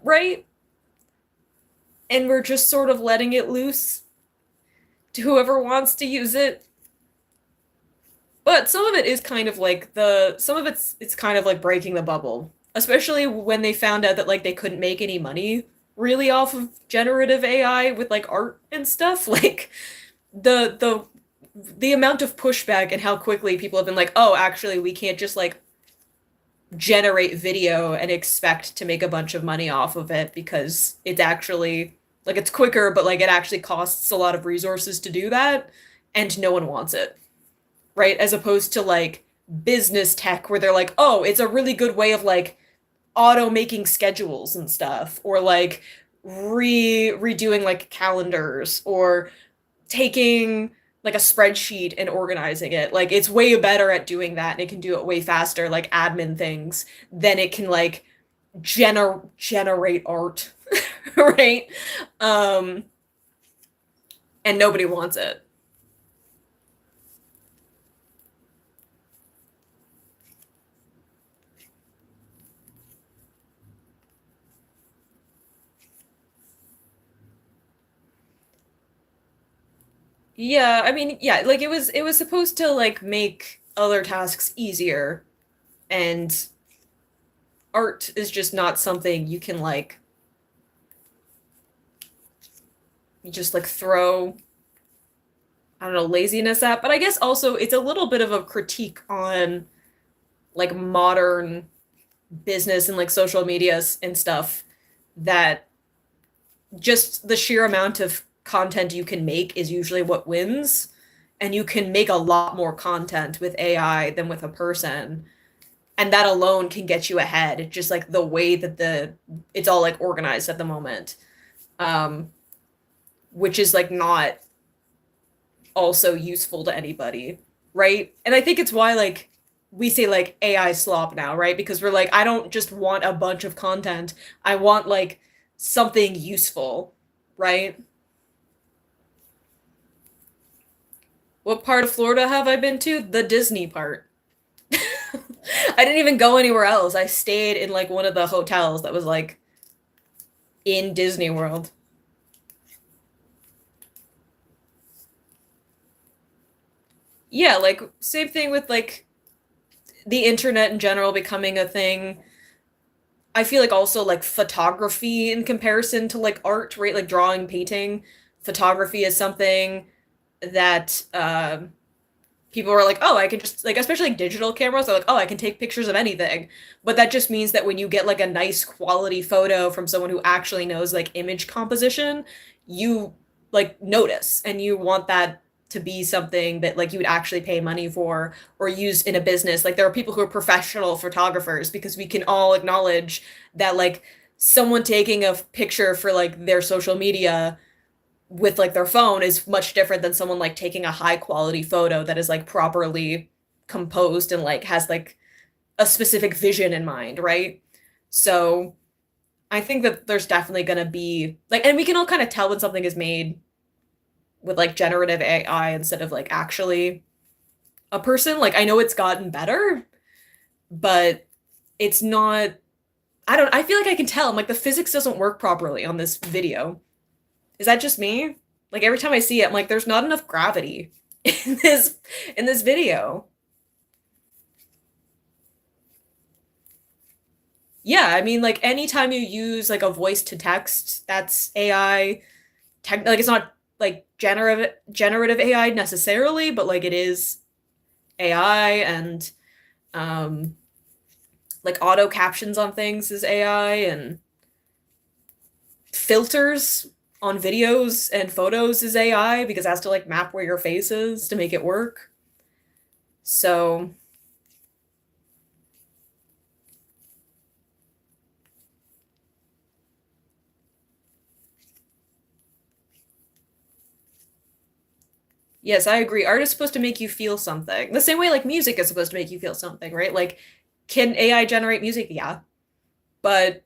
right? And we're just sort of letting it loose to whoever wants to use it. But some of it is kind of like some of it's kind of like breaking the bubble, especially when they found out that like they couldn't make any money really off of generative AI with like art and stuff. Like the the amount of pushback and how quickly people have been like, "Oh, actually we can't just like generate video and expect to make a bunch of money off of it because it's actually like it's quicker, but like it actually costs a lot of resources to do that and no one wants it." Right? As opposed to like business tech where they're like, oh, it's a really good way of like auto making schedules and stuff, or like redoing like calendars, or taking like a spreadsheet and organizing it. Like it's way better at doing that and it can do it way faster, like admin things, than it can like generate art, right? Um, and nobody wants it. Yeah, I mean, yeah, like it was supposed to like make other tasks easier, and art is just not something you can like just like throw, I don't know, laziness at. But I guess also it's a little bit of a critique on like modern business and like social medias and stuff, that just the sheer amount of content you can make is usually what wins. And you can make a lot more content with AI than with a person. And that alone can get you ahead. It's just like the way that the it's all like organized at the moment. Um, which is like not also useful to anybody, right? And I think it's why like we say like AI slop now, right? Because we're like, I don't just want a bunch of content. I want like something useful, right? What part of Florida have I been to? The Disney part. I didn't even go anywhere else. I stayed in like one of the hotels that was like in Disney World. Yeah, like same thing with like the internet in general becoming a thing. I feel like also like photography in comparison to like art, right? Like drawing, painting, photography is something that people are like, oh, I can just like, especially like digital cameras, they're like, oh, I can take pictures of anything. But that just means that when you get like a nice quality photo from someone who actually knows like image composition, you like notice and you want that to be something that like you would actually pay money for or use in a business. Like there are people who are professional photographers because we can all acknowledge that like someone taking a picture for like their social media with like their phone is much different than someone like taking a high quality photo that is like properly composed and like has like a specific vision in mind, right? So I think that there's definitely going to be like, and we can all kind of tell when something is made with like generative AI instead of like actually a person. Like I know it's gotten better, but it's not, I feel like I can tell. I'm like the physics doesn't work properly on this video. Is that just me? Like every time I see it, I'm like, there's not enough gravity in this video. Yeah, I mean, like anytime you use like a voice to text, that's AI. Like it's not like generative AI necessarily, but like it is AI and um like auto captions on things is AI and filters on videos and photos is AI because it has to like map where your face is to make it work. So, yes, I agree. Art is supposed to make you feel something. The same way like music is supposed to make you feel something, right? Like, can AI generate music? Yeah. But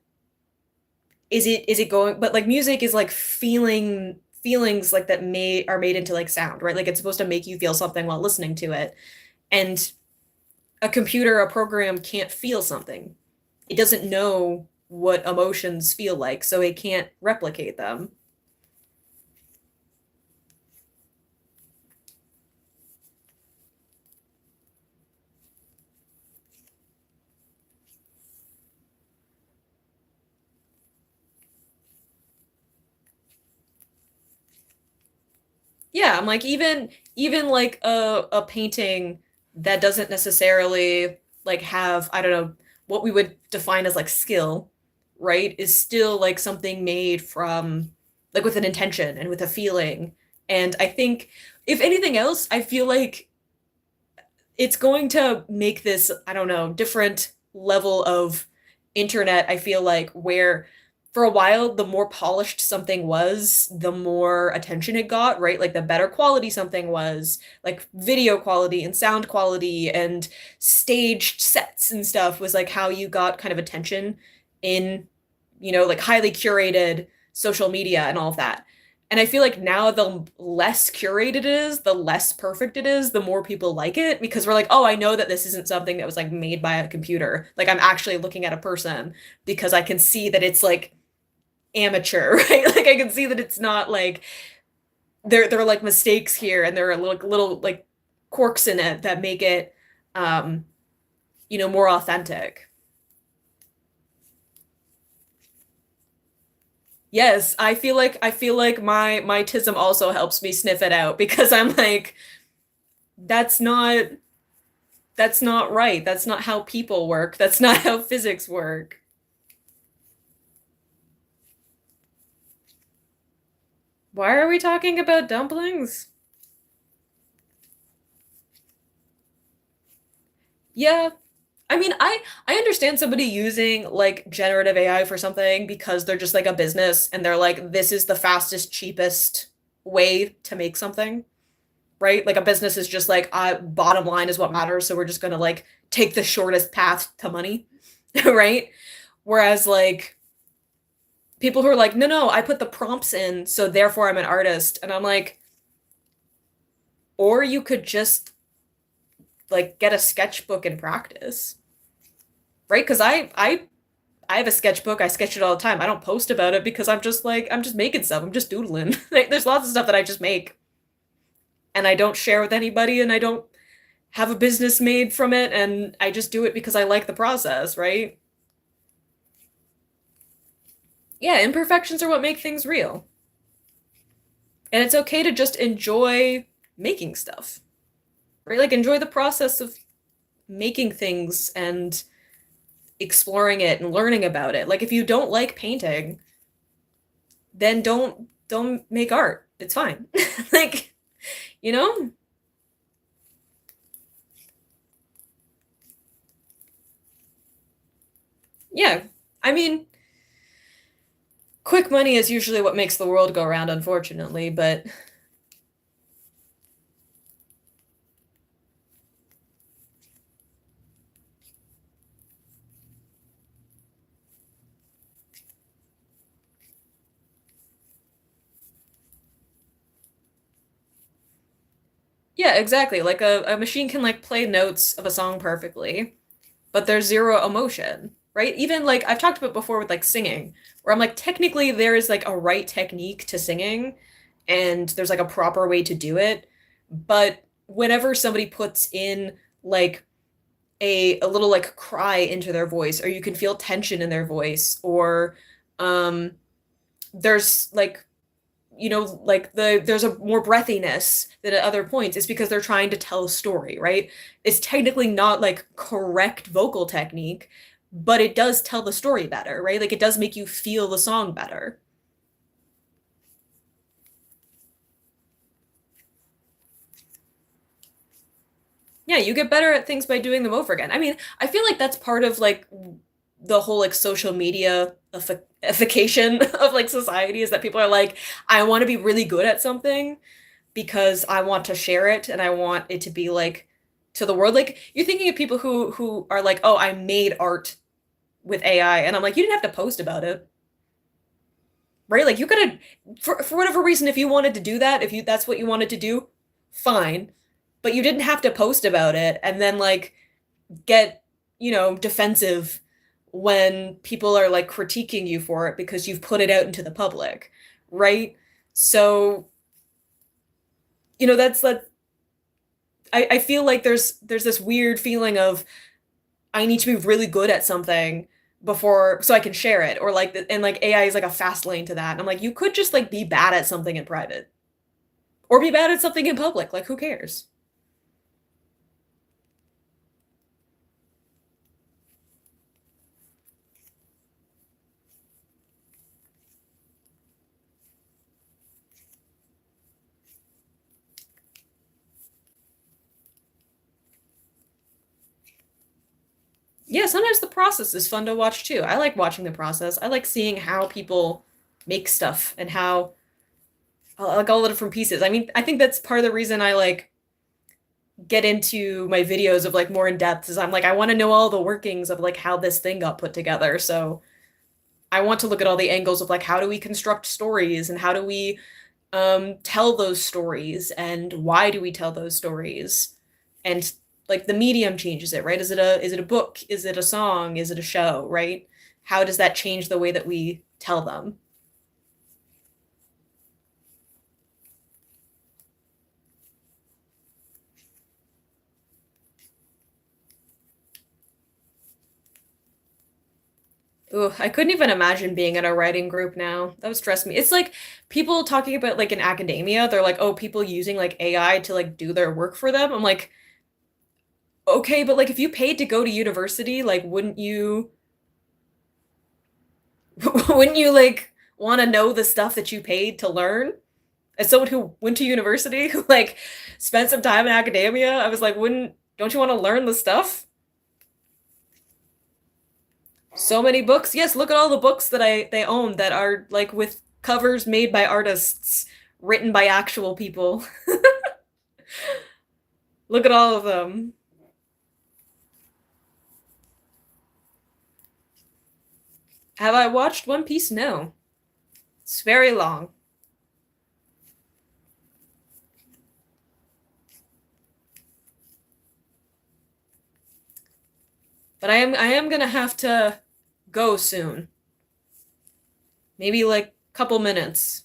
is it going but like music is like feelings like that may are made into like sound, right? Like it's supposed to make you feel something while listening to it. And a computer, a program can't feel something. It doesn't know what emotions feel like, so it can't replicate them. Yeah, I'm like even like a painting that doesn't necessarily like have, I don't know, what we would define as like skill, right? Is still like something made from like with an intention and with a feeling. And I think if anything else, I feel like it's going to make this, I don't know, different level of internet, I feel like, where for a while, the more polished something was, the more attention it got, right? Like the better quality something was, like video quality and sound quality and staged sets and stuff was like how you got kind of attention in, like highly curated social media and all of that. And I feel like now the less curated it is, the less perfect it is, the more people like it because we're like, oh, I know that this isn't something that was like made by a computer. Like I'm actually looking at a person because I can see that it's like amateur, right? Like I can see that it's not like there are like mistakes here and there are little like quirks in it that make it um, more authentic. Yes, I feel like my tism also helps me sniff it out because I'm like, that's not that's not right. That's not how people work. That's not how physics work. Why are we talking about dumplings? Yeah. I mean, I understand somebody using like generative AI for something because they're just like a business and they're like, this is the fastest, cheapest way to make something, right? Like a business is just like, bottom line is what matters, so we're just gonna like take the shortest path to money, right? Whereas like People who are like, no, no, I put the prompts in, so therefore I'm an artist. And I'm like, or you could just like get a sketchbook and practice, right? Because I have a sketchbook. I sketch it all the time. I don't post about it because I'm just like I'm just making stuff. I'm just doodling. Like, there's lots of stuff that I just make and I don't share with anybody and I don't have a business made from it and I just do it because I like the process, right? Yeah, imperfections are what make things real. And it's okay to just enjoy making stuff, right? Like enjoy the process of making things and exploring it and learning about it. Like if you don't like painting, then don't make art. It's fine. Like, you know? Yeah. I mean, quick money is usually what makes the world go round, unfortunately, but yeah, exactly. Like a machine can like play notes of a song perfectly, but there's zero emotion, right? Even like I've talked about before with like singing, where I'm like technically there is like a right technique to singing and there's like a proper way to do it, but whenever somebody puts in like a little like cry into their voice or you can feel tension in their voice or um there's like like there's a more breathiness than at other points. It's because they're trying to tell a story, right? It's technically not like correct vocal technique, but it does tell the story better, right? Like it does make you feel the song better. Yeah, you get better at things by doing them over again. I mean, I feel like that's part of like the whole like social media effication of like society is that people are like, I want to be really good at something because I want to share it and I want it to be like to the world. Like you're thinking of people who are like, oh, I made art with AI, and I'm like, you didn't have to post about it, right? Like you could have, for whatever reason, if you wanted to do that, if you that's what you wanted to do, fine, but you didn't have to post about it and then like get defensive when people are like critiquing you for it because you've put it out into the public, right? So that's like I feel like there's this weird feeling of I need to be really good at something before so I can share it or like and like AI is like a fast lane to that. And I'm like, you could just like be bad at something in private or be bad at something in public. Like who cares? Yeah, sometimes the process is fun to watch too. I like watching the process. I like seeing how people make stuff and how like all the different pieces. I mean, I think that's part of the reason I like get into my videos of like more in depth is I'm like I want to know all the workings of like how this thing got put together. So I want to look at all the angles of like how do we construct stories and how do we tell those stories and why do we tell those stories and like the medium changes it, right? Is it a book, is it a song, is it a show, right? How does that change the way that we tell them? Ooh, I couldn't even imagine being in a writing group now. That would stress me. It's like people talking about like in academia, they're like, oh, people using like AI to like do their work for them. I'm like, okay, but like if you paid to go to university, like wouldn't you like want to know the stuff that you paid to learn? As someone who went to university, who like spent some time in academia, I was like, wouldn't don't you want to learn the stuff? So many books. Yes, look at all the books that I they own that are like with covers made by artists, written by actual people. Look at all of them. Have I watched One Piece? No. It's very long. But I am gonna have to go soon. Maybe like a couple minutes.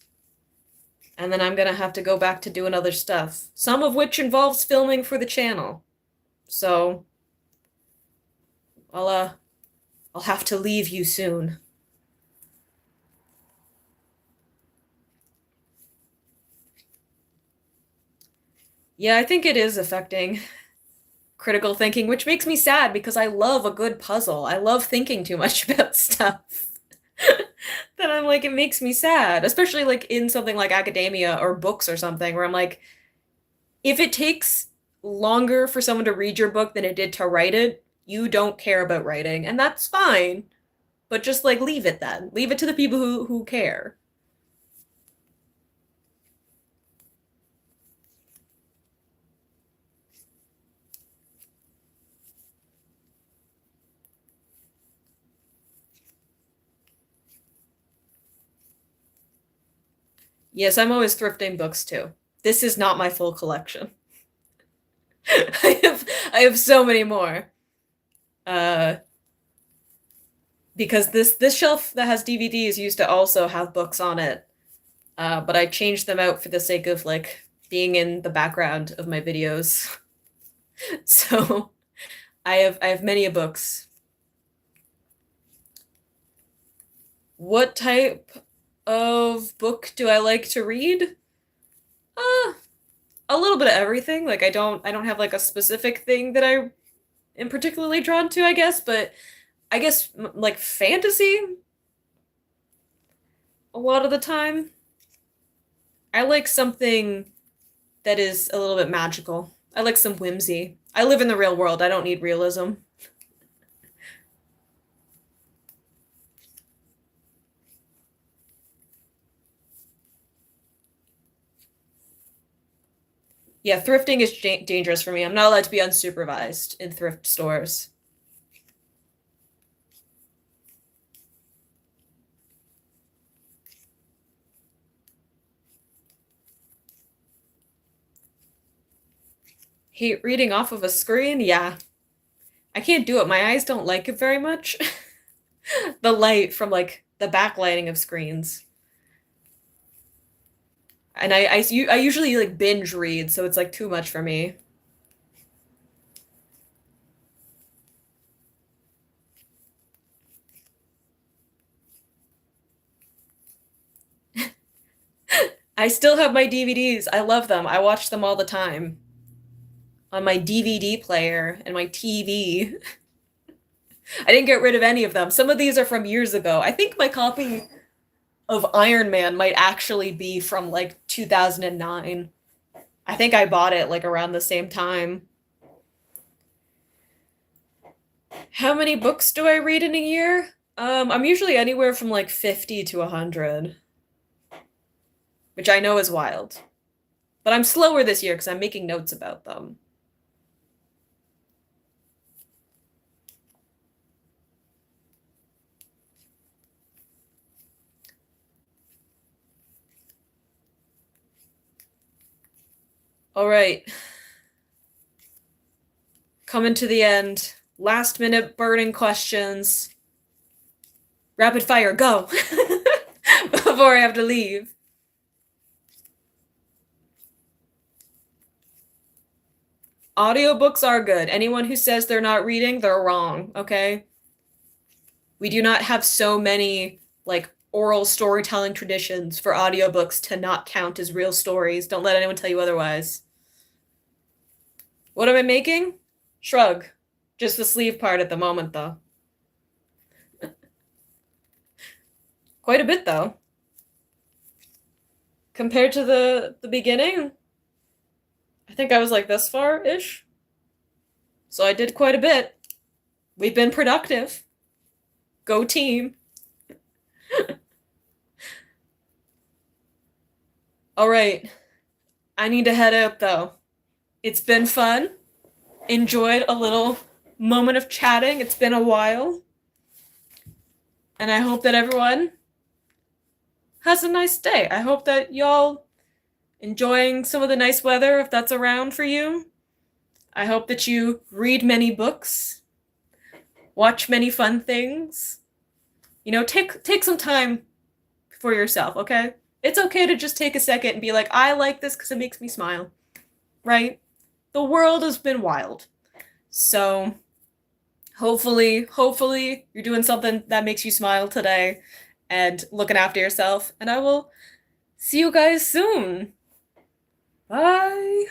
And then I'm gonna have to go back to doing other stuff. Some of which involves filming for the channel. So I'll have to leave you soon. Yeah, I think it is affecting critical thinking, which makes me sad because I love a good puzzle. I love thinking too much about stuff. Then I'm like, it makes me sad, especially like in something like academia or books or something, where I'm like, if it takes longer for someone to read your book than it did to write it, you don't care about writing, and that's fine. But just like leave it then. Leave it to the people who care. Yes, I'm always thrifting books too. This is not my full collection. I have so many more. Uh because this shelf that has DVDs used to also have books on it. But I changed them out for the sake of like being in the background of my videos. So I have many books. What type of book do I like to read? Uh, a little bit of everything. Like I don't have like a specific thing that I am particularly drawn to, I guess, but I guess like fantasy a lot of the time. I like something that is a little bit magical. I like some whimsy. I live in the real world. I don't need realism. Yeah, thrifting is dangerous for me. I'm not allowed to be unsupervised in thrift stores. Hate reading off of a screen? Yeah. I can't do it. My eyes don't like it very much. The light from like the backlighting of screens. And I usually like binge read, so it's like too much for me. I still have my DVDs. I love them. I watch them all the time on my DVD player and my TV. I didn't get rid of any of them. Some of these are from years ago. I think my copy of Iron Man might actually be from like 2009. I think I bought it like around the same time. How many books do I read in a year? I'm usually anywhere from like 50 to 100, which I know is wild. But I'm slower this year because I'm making notes about them. All right. Coming to the end. Last minute burning questions. Rapid fire, go! Before I have to leave. Audiobooks are good. Anyone who says they're not reading, they're wrong, okay? We do not have so many, like, oral storytelling traditions for audiobooks to not count as real stories. Don't let anyone tell you otherwise. What am I making? Shrug. Just the sleeve part at the moment, though. Quite a bit, though. Compared to the beginning, I think I was like this far-ish. So I did quite a bit. We've been productive. Go team. All right. I need to head out, though. It's been fun. Enjoyed a little moment of chatting. It's been a while. And I hope that everyone has a nice day. I hope that y'all enjoying some of the nice weather if that's around for you. I hope that you read many books, watch many fun things. You know, take some time for yourself, okay? It's okay to just take a second and be like, I like this because it makes me smile, right? The world has been wild. So hopefully you're doing something that makes you smile today and looking after yourself. And I will see you guys soon. Bye.